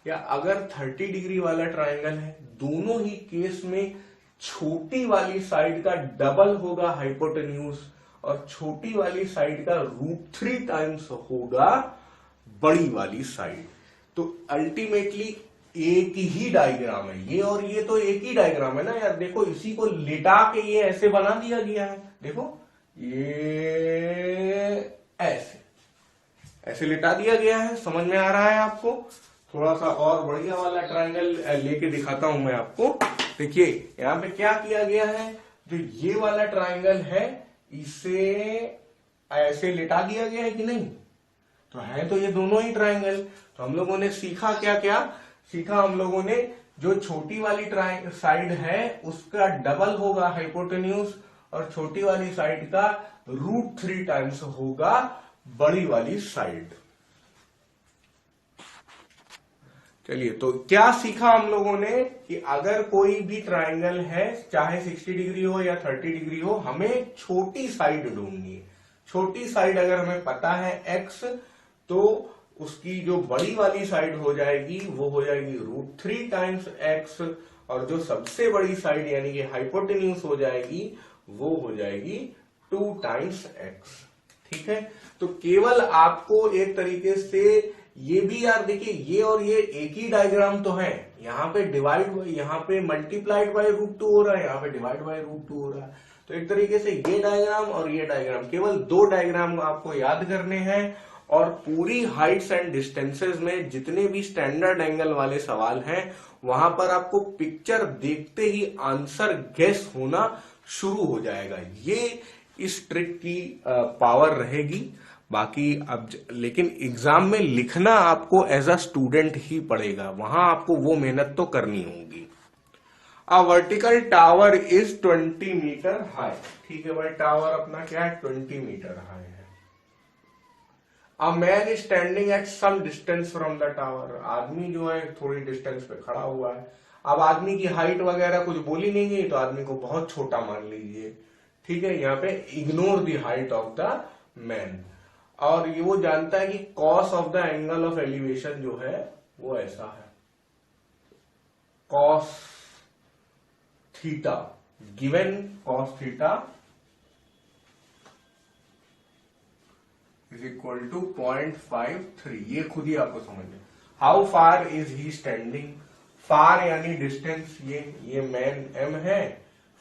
या अगर 30 डिग्री वाला ट्राइंगल है, दोनों ही केस में छोटी वाली साइड का डबल होगा हाइपोटेन्यूज और छोटी वाली साइड का √3 टाइम्स होगा बड़ी वाली साइड। तो अल्टीमेटली एक ही डायग्राम है ये, और ये तो एक ही डायग्राम है ना यार। देखो इसी को लिटा के ये ऐसे बना दिया गया है, देखो ये ऐसे लिटा दिया गया है। समझ में आ रहा है आपको? थोड़ा सा और बढ़िया वाला ट्रायंगल लेके दिखाता हूं मैं आपको। देखिए यहां पे क्या किया गया है, जो ये वाला ट्रायंगल है इसे ऐसे लिटा दिया गया है कि नहीं? तो है तो ये दोनों ही ट्रायंगल। तो हम लोगों ने सीखा क्या क्या सीखा, हम लोगों ने जो छोटी वाली साइड है उसका डबल होगा हाइपोटेन्यूज और छोटी वाली साइड का √3 टाइम्स होगा बड़ी वाली साइड। चलिए, तो क्या सीखा हम लोगों ने कि अगर कोई भी ट्रायंगल है चाहे 60 डिग्री हो या 30 डिग्री हो, हमें छोटी साइड ढूंढनी है। छोटी साइड अगर हमें पता है x, तो उसकी जो बड़ी वाली साइड हो जाएगी वो हो जाएगी √3 टाइम्स x, और जो सबसे बड़ी साइड यानी कि हाइपोटेन्यूज हो जाएगी वो हो जाएगी 2 टाइम्स x। ठीक है, तो केवल आपको एक तरीके से ये भी यार देखिए, ये और ये एक ही डायग्राम तो है। यहाँ पे डिवाइड, यहाँ पे मल्टीप्लाइड बाय √2 हो रहा है, यहाँ पे डिवाइड बाय √2 हो रहा है। तो एक तरीके से ये डायग्राम और ये डायग्राम, केवल 2 डायग्राम आपको याद करने हैं, और पूरी हाइट्स एंड डिस्टेंसेस में जितने भी स्टैंडर्ड एंगल वाले सवाल हैं वहां पर आपको पिक्चर देखते ही आंसर गेस होना शुरू हो जाएगा। ये इस ट्रिक की पावर रहेगी। बाकी अब लेकिन एग्जाम में लिखना आपको एज अ स्टूडेंट ही पड़ेगा, वहां आपको वो मेहनत तो करनी होगी। A vertical tower is 20 metre high. ठीक है भाई, टावर अपना क्या है, 20 मीटर हाई है। A man is standing at some distance from the tower. आदमी जो है थोड़ी डिस्टेंस पे खड़ा हुआ है। अब आदमी की हाइट वगैरह कुछ बोली नहीं गई, तो आदमी को बहुत छोटा मान लीजिए। ठीक है, यहाँ पे ignore the height of the man. और ये वो जानता है कि cos of the angle of elevation जो है वो ऐसा है, cos theta, given cos theta is equal to 0.53। ये खुद ही आपको समझना। How far is he standing, far यानी डिस्टेंस, ये मैन m है,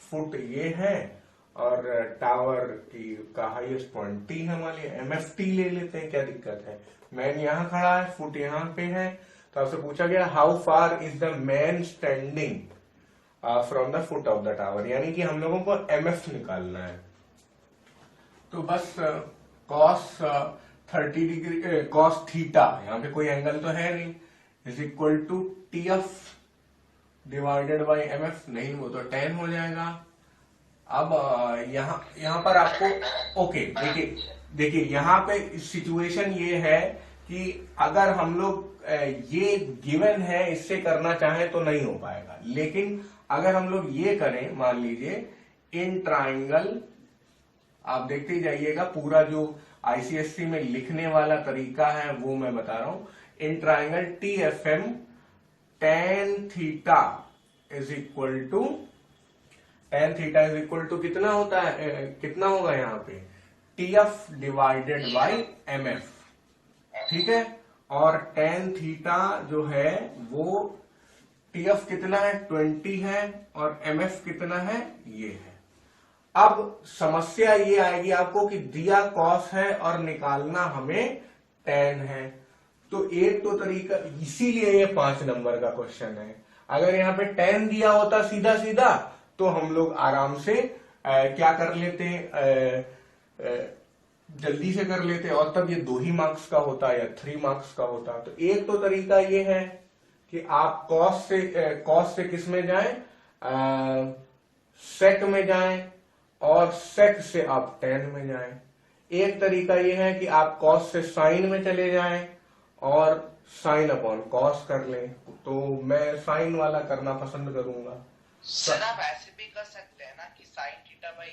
फुट ये है, और टावर की का हाईएस्ट पॉइंट T है। मान लिया MFT ले लेते हैं, क्या दिक्कत है। मैन यहां खड़ा है, फुट यहां पे है, तो आपसे पूछा गया how far is the man standing from the foot of the tower, यानी कि हम लोगों को MF निकालना है। तो बस कॉस 30 डिग्री, कॉस थीटा, यहाँ पे कोई एंगल तो है नहीं, is equal to TF divided by MF। नहीं, वो तो tan हो जाएगा। अब यहाँ पर आपको ओके, देखिए यहाँ पे सिचुएशन ये है कि अगर हम लोग ये गिवन है इससे करना चाहें तो नहीं हो पाएगा, लेकिन अगर हम लोग ये करें, मान लीजिए इन ट्राइंगल, आप देखते ही जाइएगा, पूरा जो आईसीएससी में लिखने वाला तरीका है वो मैं बता रहा हूं। In triangle TFM tan theta is equal to, tan theta is equal to कितना होता है, कितना होगा यहाँ पे, TF डिवाइडेड बाई MF। ठीक है, और tan थीटा जो है वो TF कितना है, 20 है, और MF कितना है, ये है। अब समस्या ये आएगी आपको कि दिया कॉस है और निकालना हमें tan है। तो एक तो तरीका, इसीलिए ये 5 नंबर का क्वेश्चन है। अगर यहाँ पे tan दिया होता सीधा सीधा तो हम लोग आराम से क्या कर लेते, जल्दी से कर लेते, और तब ये 2 ही मार्क्स का होता या 3 मार्क्स का होता। तो एक तो तरीका ये है कि आप कॉस से किस में जाएं, सेक में जाएं, और सेक से आप tan में जाएं। एक तरीका ये है कि आप कॉस से साइन में चले जाएं और साइन अपॉन कॉस कर लें, तो मैं साइन वाला करना पसंद करूंगा। सर आप ऐसे भी कर सकते हैं ना कि sine theta by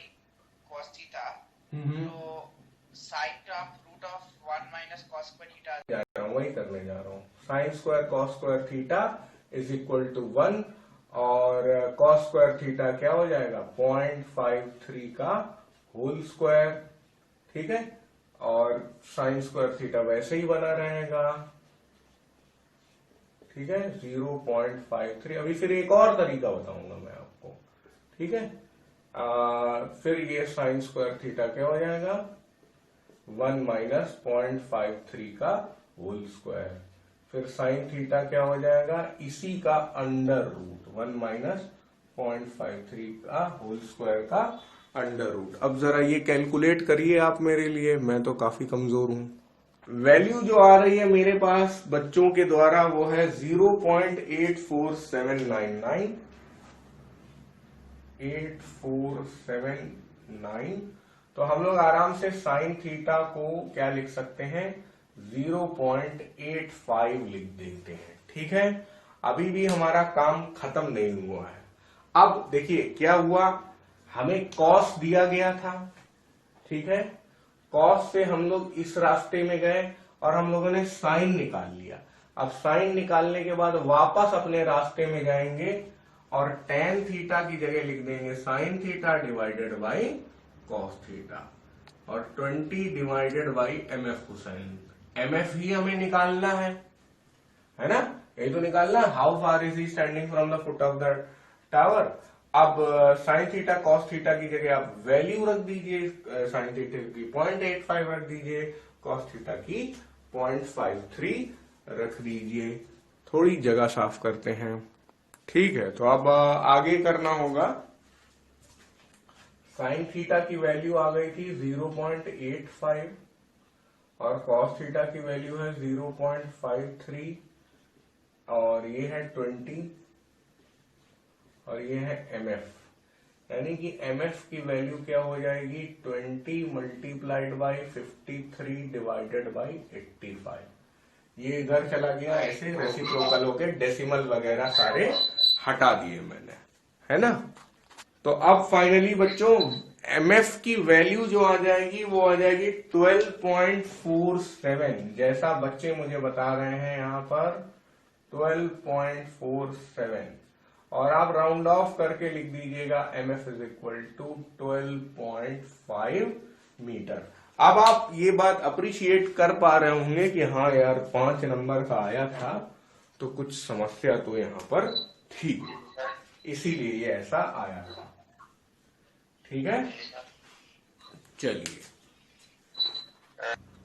cos theta, तो साइन का आप root of 1 minus cos square theta जा रहा हूँ, वही करने जा रहा हूँ। Sine square cos square theta is equal to 1 और कॉस स्क्वायर थीटा क्या हो जाएगा 0.53 का होल स्क्वायर, ठीक है, और साइन स्क्वायर थीटा वैसे ही बना रहेगा, ठीक है 0.53। अभी फिर एक और तरीका बताऊंगा मैं आपको, ठीक है। फिर ये साइन स्क्वायर थीटा क्या हो जाएगा 1 माइनस 0.53 का होल स्क्वायर, फिर साइन थीटा क्या हो जाएगा इसी का अंडर रूट 1 माइनस 0.53 का होल स्क्वायर का अंडर रूट। अब जरा ये कैलकुलेट करिए आप मेरे लिए, मैं तो काफी कमजोर हूं। वैल्यू जो आ रही है मेरे पास बच्चों के द्वारा वो है 0.84799 8479। तो हम लोग आराम से साइन थीटा को क्या लिख सकते हैं 0.85 लिख देते हैं, ठीक है। अभी भी हमारा काम खत्म नहीं हुआ है। अब देखिए क्या हुआ, हमें कॉस दिया गया था, ठीक है, कॉस से हम लोग इस रास्ते में गए और हम लोगों ने साइन निकाल लिया। अब साइन निकालने के बाद वापस अपने रास्ते में जाएंगे और टेन थीटा की जगह लिख देंगे sine theta divided by cos theta और 20 divided by MF cosine. MF ही हमें निकालना है ना, यही तो निकालना। How far is he standing from the foot of the tower. अब साइन थीटा कॉस थीटा की जगह आप वैल्यू रख दीजिए, साइन थीटा की 0.85 रख दीजिए, कॉस थीटा की 0.53 रख दीजिए। थोड़ी जगह साफ करते हैं, ठीक है। तो अब आगे करना होगा। साइन थीटा की वैल्यू आ गई थी 0.85 और कॉस थीटा की वैल्यू है 0.53 और ये है 20 और ये है एमएफ, यानी कि एमएफ की वैल्यू क्या हो जाएगी 20 मल्टीप्लाइड बाई 53 डिवाइडेड बाई 85। ये इधर चला गया, ऐसे रेसिप्रोकल होके डेसिमल वगैरह सारे हटा दिए मैंने, है ना। तो अब फाइनली बच्चों एमएफ की वैल्यू जो आ जाएगी वो आ जाएगी 12.47, जैसा बच्चे मुझे बता रहे हैं यहाँ पर 12.47 और आप राउंड ऑफ करके लिख दीजिएगा MF is equal to 12.5 metre. अब आप ये बात अप्रिशिएट कर पा रहे होंगे कि हाँ यार 5 नंबर का आया था तो कुछ समस्या तो यहाँ पर थी, इसीलिए ये ऐसा आया था, ठीक है।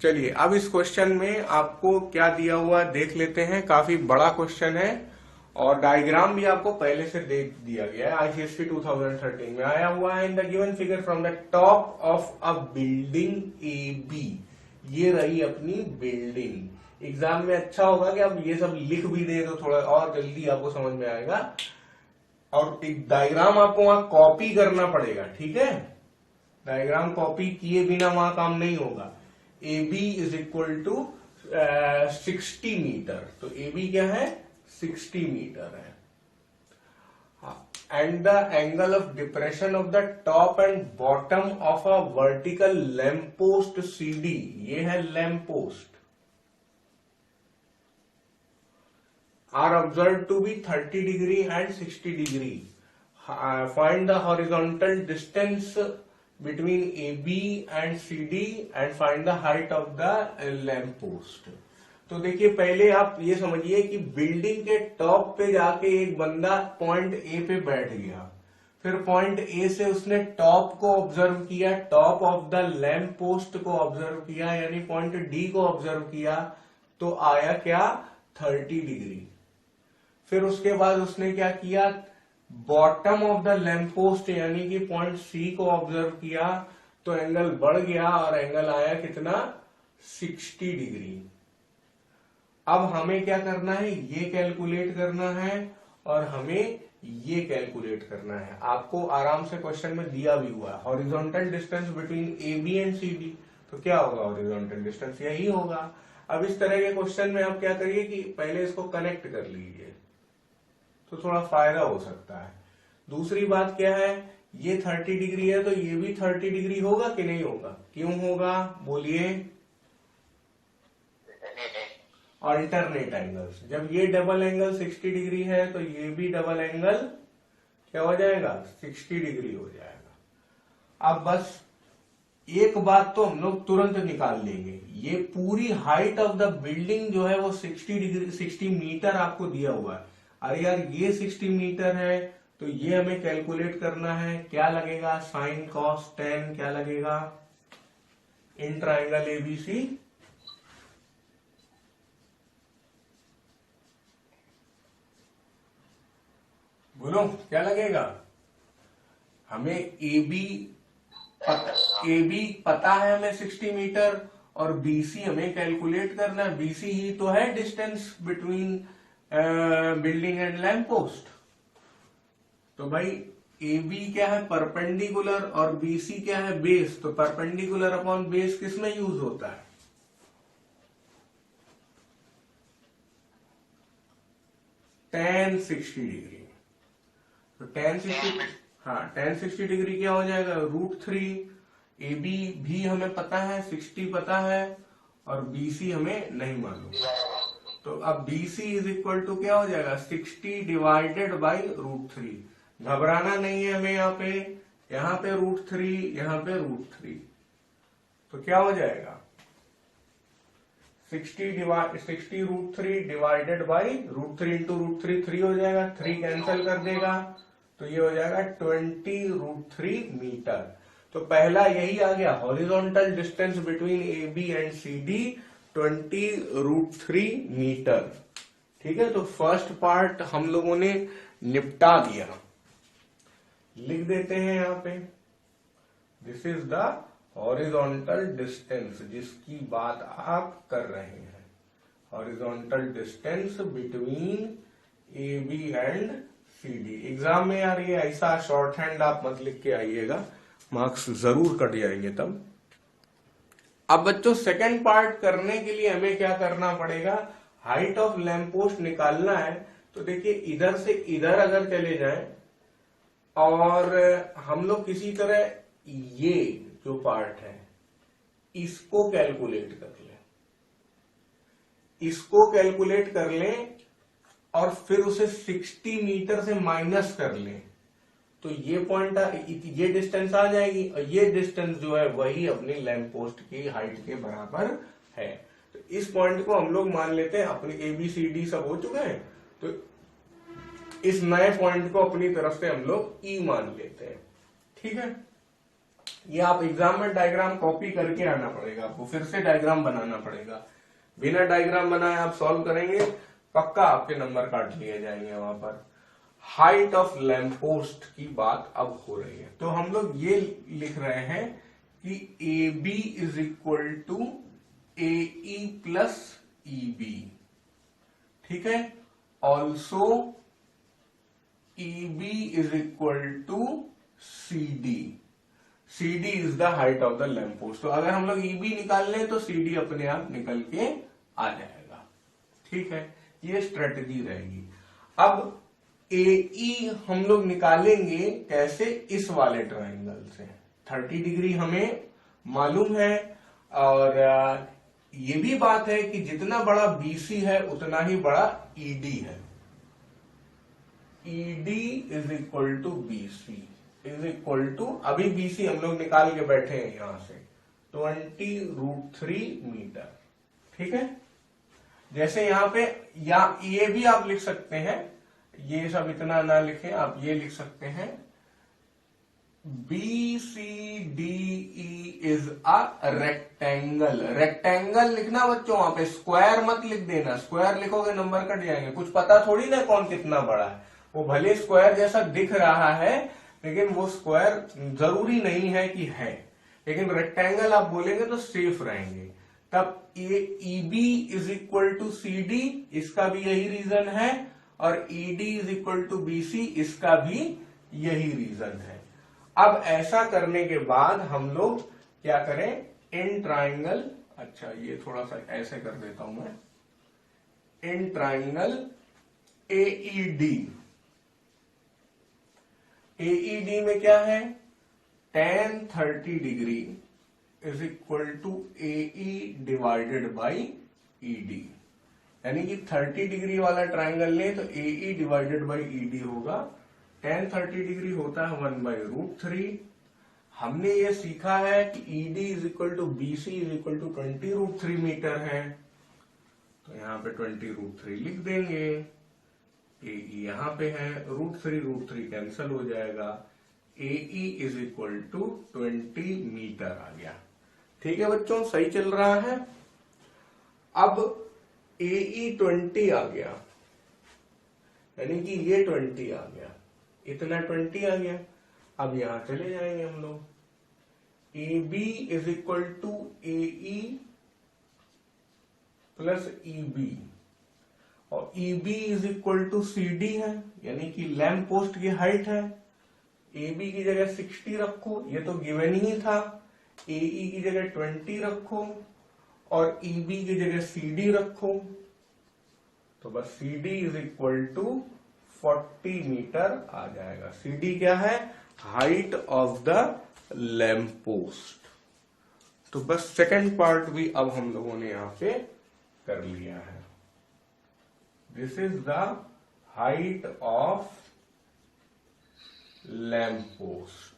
चलिए अब इस क्वेश्चन में आपको क्या दिया हुआ देख लेते हैं। काफी बड़ा क्वेश्चन है और डायग्राम भी आपको पहले से दे दिया गया है, आईसीएसपी 2013 में आया हुआ है। In the given figure from the top of a building A B, ये रही अपनी बिल्डिंग। एग्जाम में अच्छा होगा कि आप ये सब लिख भी दे तो थोड़ा और जल्दी आपको समझ में आएगा और एक डायग्राम आपको वहां कॉपी करना पड़ेगा, ठीक है। डायग्राम कॉपी किए बिना वहां काम नहीं होगा। A B is equal to 60 metre, तो ए बी क्या है 60 मीटर है। And the angle of depression of the top and bottom of a vertical lamp post C D, ये है lamp post, are observe to be 30 degree and 60 degree. Find the horizontal distance between AB and CD and find the height of the lamp post। तो देखिए पहले आप ये समझिए कि building के टॉप पे जाके एक बंदा पॉइंट ए पे बैठ गया, फिर पॉइंट ए से उसने टॉप को ऑब्जर्व किया, top of the lamp post को ऑब्जर्व किया, यानी पॉइंट डी को ऑब्जर्व किया, तो आया क्या 30 डिग्री। फिर उसके बाद उसने क्या किया, bottom of the lamp post यानी कि पॉइंट सी को ऑब्जर्व किया, तो एंगल बढ़ गया और एंगल आया कितना 60 डिग्री। अब हमें क्या करना है, ये कैलकुलेट करना है और हमें ये कैलकुलेट करना है। आपको आराम से क्वेश्चन में दिया भी हुआ है horizontal distance between A B and C D, तो तो क्या होगा हॉरिजॉन्टल डिस्टेंस, यही होगा। अब इस तरह के क्वेश्चन में आप क्या करिए कि पहले इसको कनेक्ट कर लीजिए तो थोड़ा फायदा हो सकता है। दूसरी बात क्या है, ये 30 डिग्री है तो ये भी 30 डिग्री होगा कि नहीं होगा, क्यों होगा बोलिए, अल्टरनेट एंगल्स। जब ये डबल एंगल 60 डिग्री है तो ये भी डबल एंगल क्या हो जाएगा, 60 डिग्री हो जाएगा। अब बस एक बात तो हम लोग तुरंत निकाल लेंगे, ये पूरी हाइट ऑफ द बिल्डिंग जो है वो 60 डिग्री 60 मीटर आपको दिया हुआ है। अरे यार ये 60 मीटर है तो ये हमें कैलकुलेट करना है, क्या लगेगा, साइन कॉस टेन क्या लगेगा इन ट्राइंगल एबीसी, बोलो क्या लगेगा। हमें ए बी पता है हमें 60 मीटर और बीसी हमें कैलकुलेट करना है। बीसी ही तो है distance between building and lamp post. तो भाई ए बी क्या है, परपेंडिकुलर, और बीसी क्या है, बेस। तो परपेंडिकुलर अपॉन बेस किस में यूज होता है, tan 60 डिग्री। तो tan 60, हाँ tan 60 डिग्री क्या हो जाएगा, √3। ए बी भी हमें पता है, 60 पता है, और बीसी हमें नहीं मालूम। तो अब बीसी इज इक्वल टू क्या हो जाएगा, 60 डिवाइडेड बाई √3। घबराना नहीं है हमें, यहाँ पे √3, यहाँ पे √3। तो क्या हो जाएगा 60 √3 डिवाइडेड बाई √3 इंटू √3 3 हो जाएगा, 3 कैंसिल कर देगा तो ये हो जाएगा 20 √3 मीटर। तो पहला यही आ गया, horizontal distance between A B and C D 20 √3 metre. ठीक है, तो फर्स्ट पार्ट हम लोगों ने निपटा दिया। लिख देते हैं यहाँ पे, this is the horizontal distance जिसकी बात आप कर रहे हैं, horizontal distance between A B and C D. Exam में यार ये ऐसा शॉर्ट हैंड आप मत लिख के आइएगा, मार्क्स जरूर कट जाएंगे तब। अब बच्चों सेकंड पार्ट करने के लिए हमें क्या करना पड़ेगा, हाइट ऑफ लैंप पोस्ट निकालना है। तो देखिए इधर से इधर अगर चले जाएं और हम लोग किसी तरह ये जो पार्ट है इसको कैलकुलेट कर लें, इसको कैलकुलेट कर लें और फिर उसे 60 मीटर से माइनस कर लें तो ये पॉइंट, ये डिस्टेंस आ जाएगी, और ये डिस्टेंस जो है वही अपनी लैंप पोस्ट की हाइट के बराबर है। तो इस पॉइंट को हम लोग मान लेते हैं, अपने ए बी सी डी सब हो चुके हैं, तो इस नए पॉइंट को अपनी तरफ से हम लोग ई मान लेते हैं। ठीक है, ये आप एग्जाम में डायग्राम कॉपी करके आना पड़ेगा, आपको फिर से डायग्राम बनाना पड़ेगा। बिना डायग्राम बनाए आप सॉल्व करेंगे, पक्का आपके नंबर काट लिए जाएंगे वहां पर। हाइट ऑफ लैंप पोस्ट की बात अब हो रही है, तो हम लोग ये लिख रहे हैं कि A B is equal to A E plus E B. ठीक है, also E B is equal to C D. C D is the height of the lamp post. तो अगर हम लोग ई बी निकाल लें तो सी डी अपने आप निकल के आ जाएगा। ठीक है, ये स्ट्रेटजी रहेगी। अब ए हम लोग निकालेंगे कैसे, इस वाले ट्राइंगल से 30 डिग्री हमें मालूम है, और ये भी बात है कि जितना बड़ा बीसी है उतना ही बड़ा ईडी है। ED is equal to BC is equal to, अभी बीसी हम लोग निकाल के बैठे हैं यहां से 20 √3 मीटर। ठीक है, जैसे यहां पे या ये भी आप लिख सकते हैं, ये सब इतना ना लिखें, आप ये लिख सकते हैं B C D E is a rectangle. Rectangle लिखना बच्चों, वहां पे स्क्वायर मत लिख देना, स्क्वायर लिखोगे नंबर कट जाएंगे। कुछ पता थोड़ी ना कौन कितना बड़ा है, वो भले स्क्वायर जैसा दिख रहा है लेकिन वो स्क्वायर जरूरी नहीं है कि है, लेकिन रेक्टेंगल आप बोलेंगे तो सेफ रहेंगे। तब ये E B is equal to C D, इसका भी यही रीजन है, और E D is equal to B C, इसका भी यही रीजन है। अब ऐसा करने के बाद हम लोग क्या करें, इन ट्राइंगल, अच्छा ये थोड़ा सा ऐसे कर देता हूं मैं, इन ट्राइंगल एईडी। एईडी में क्या है, tan 30 degree is equal to AE divided by ED. यानी कि 30 डिग्री वाला ट्राइंगल लें तो एई डिवाइडेड बाई ईडी होगा। tan 30 डिग्री होता है 1/√3। हमने ये सीखा है कि ED is equal to BC is equal to 20√3 metre है, तो यहां पे 20√3 लिख देंगे। एई यहां पे है, √3 कैंसिल हो जाएगा, एई इज इक्वल टू 20 मीटर आ गया। ठीक है बच्चों, सही चल रहा है। अब एई 20 आ गया, यानी कि ये 20 आ गया, इतना 20 आ गया। अब यहां चले जाएंगे हम लोग, A B is equal to AE plus EB, और EB is equal to CD है, यानी कि लैंप पोस्ट की हाइट है। ए बी की जगह 60 रखो, ये तो गिवन ही था। एई की जगह 20 रखो और ईबी की जगह सीडी रखो, तो बस CD is equal to 40 metre आ जाएगा। सीडी क्या है, height of the lamp post. तो बस सेकंड पार्ट भी अब हम लोगों ने यहां पे कर लिया है। This is the height of lamp post.